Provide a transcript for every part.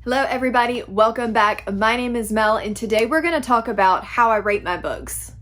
Hello everybody, welcome back. My name is Mel and today we're going to talk about how I rate my books.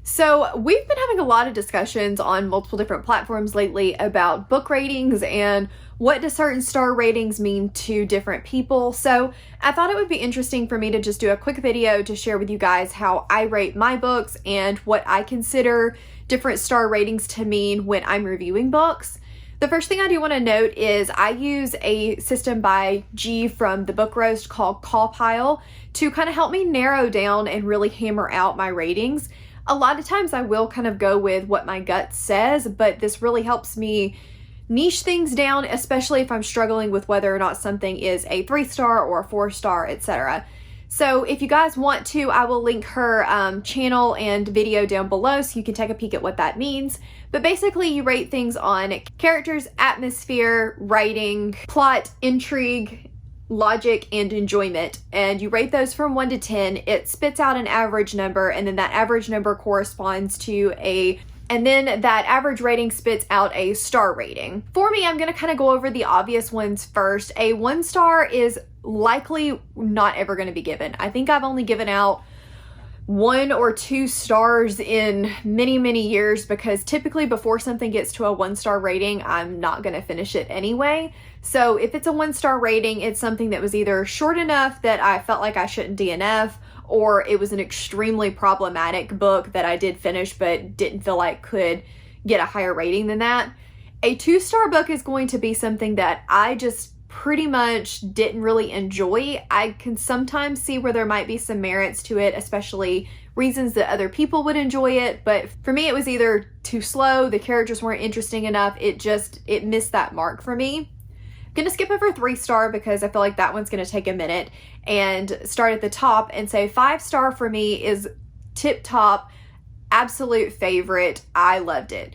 So we've been having a lot of discussions on multiple different platforms lately about book ratings and what do certain star ratings mean to different people. So I thought it would be interesting for me to just do a quick video to share with you guys how I rate my books and what I consider different star ratings to mean when I'm reviewing books. The first thing I do want to note is I use a system by G from the Book Roast called CawPile to kind of help me narrow down and really hammer out my ratings. A lot of times I will kind of go with what my gut says, but this really helps me niche things down, especially if I'm struggling with whether or not something is a 3-star or a 4-star, etc. So if you guys want to, I will link her channel and video down below so you can take a peek at what that means. But basically you rate things on characters, atmosphere, writing, plot, intrigue, logic, and enjoyment. And you rate those from 1 to 10. It spits out an average number, and then that average number corresponds to and then that average rating spits out a star rating. For me, I'm going to kind of go over the obvious ones first. A 1-star is likely not ever going to be given. I think I've only given out 1 or 2 stars in many years because typically before something gets to a 1-star rating, I'm not going to finish it anyway. So if it's a 1-star rating, it's something that was either short enough that I felt like I shouldn't DNF, or it was an extremely problematic book that I did finish but didn't feel like could get a higher rating than that. A 2-star book is going to be something that I just pretty much didn't really enjoy. I can sometimes see where there might be some merits to it, especially reasons that other people would enjoy it, but for me it was either too slow, the characters weren't interesting enough, it missed that mark for me. I'm gonna skip over 3-star because I feel like that one's gonna take a minute and start at the top and say 5-star for me is tip top, absolute favorite. I loved it.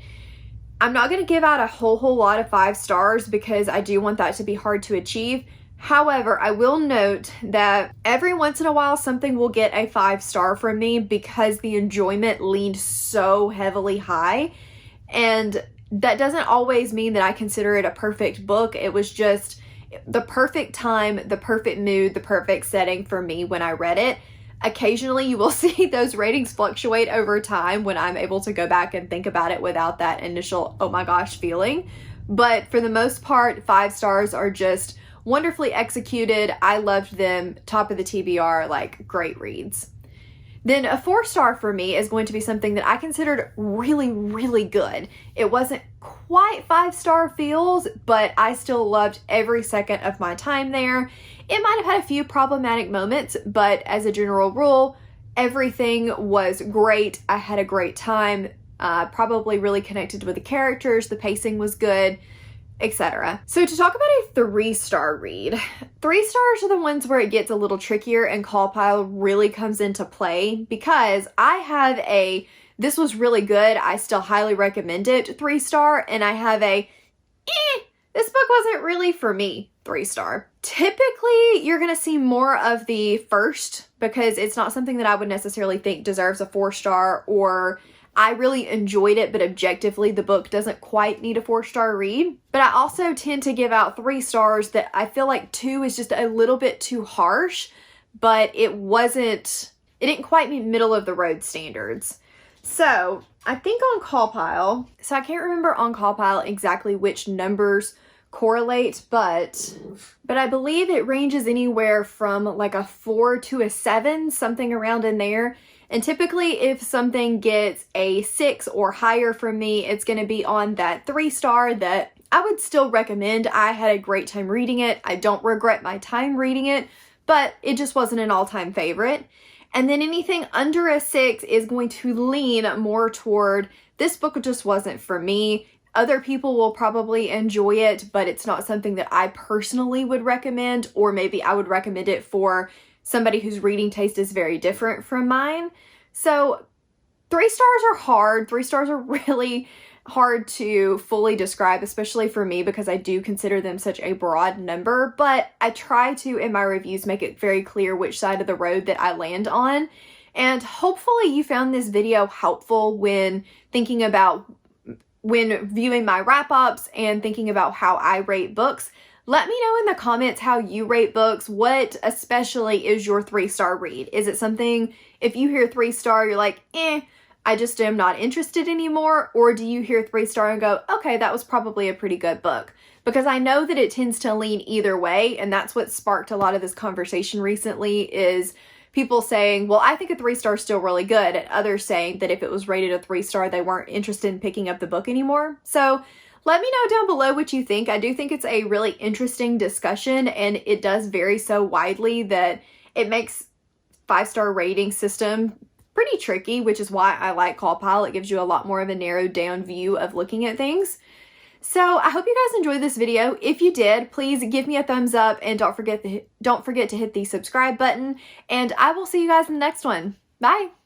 I'm not going to give out a whole lot of 5 stars because I do want that to be hard to achieve. However, I will note that every once in a while something will get a 5-star from me because the enjoyment leaned so heavily high, and that doesn't always mean that I consider it a perfect book. It was just the perfect time, the perfect mood, the perfect setting for me when I read it. Occasionally you will see those ratings fluctuate over time when I'm able to go back and think about it without that initial oh my gosh feeling. But for the most part, 5 stars are just wonderfully executed. I loved them, top of the TBR, like great reads. Then a 4-star for me is going to be something that I considered really good. It wasn't quite 5-star feels, but I still loved every second of my time there. It might have had a few problematic moments, but as a general rule, everything was great. I had a great time, probably really connected with the characters, the pacing was good, etc. So to talk about a 3-star read, 3 stars are the ones where it gets a little trickier and CawPile really comes into play because I have this was really good, I still highly recommend it 3-star, and I have this book wasn't really for me 3-star. Typically, you're going to see more of the first because it's not something that I would necessarily think deserves a 4-star, or I really enjoyed it, but objectively the book doesn't quite need a 4-star read. But I also tend to give out 3 stars that I feel like 2 is just a little bit too harsh, but it didn't quite meet middle of the road standards. So I think on CawPile, so I can't remember on CawPile exactly which numbers correlate, but I believe it ranges anywhere from like a 4 to a 7, something around in there. And typically if something gets a 6 or higher from me, it's going to be on that 3-star that I would still recommend. I had a great time reading it. I don't regret my time reading it, but it just wasn't an all-time favorite. And then anything under a 6 is going to lean more toward, this book just wasn't for me. Other people will probably enjoy it, but it's not something that I personally would recommend, or maybe I would recommend it for somebody whose reading taste is very different from mine. So 3 stars are hard. 3 stars are really hard to fully describe, especially for me because I do consider them such a broad number, but I try to, in my reviews, make it very clear which side of the road that I land on. And hopefully you found this video helpful when thinking about when viewing my wrap-ups and thinking about how I rate books. Let me know in the comments how you rate books. What especially is your 3-star read? Is it something, if you hear 3-star, you're like, I just am not interested anymore? Or do you hear 3-star and go, okay, that was probably a pretty good book? Because I know that it tends to lean either way, and that's what sparked a lot of this conversation recently, is people saying, well, I think a 3-star is still really good, and others saying that if it was rated a 3-star, they weren't interested in picking up the book anymore. So let me know down below what you think. I do think it's a really interesting discussion, and it does vary so widely that it makes 5-star rating system pretty tricky, which is why I like CallPile. It gives you a lot more of a narrowed down view of looking at things. So I hope you guys enjoyed this video. If you did, please give me a thumbs up, and don't forget to hit the subscribe button, and I will see you guys in the next one. Bye!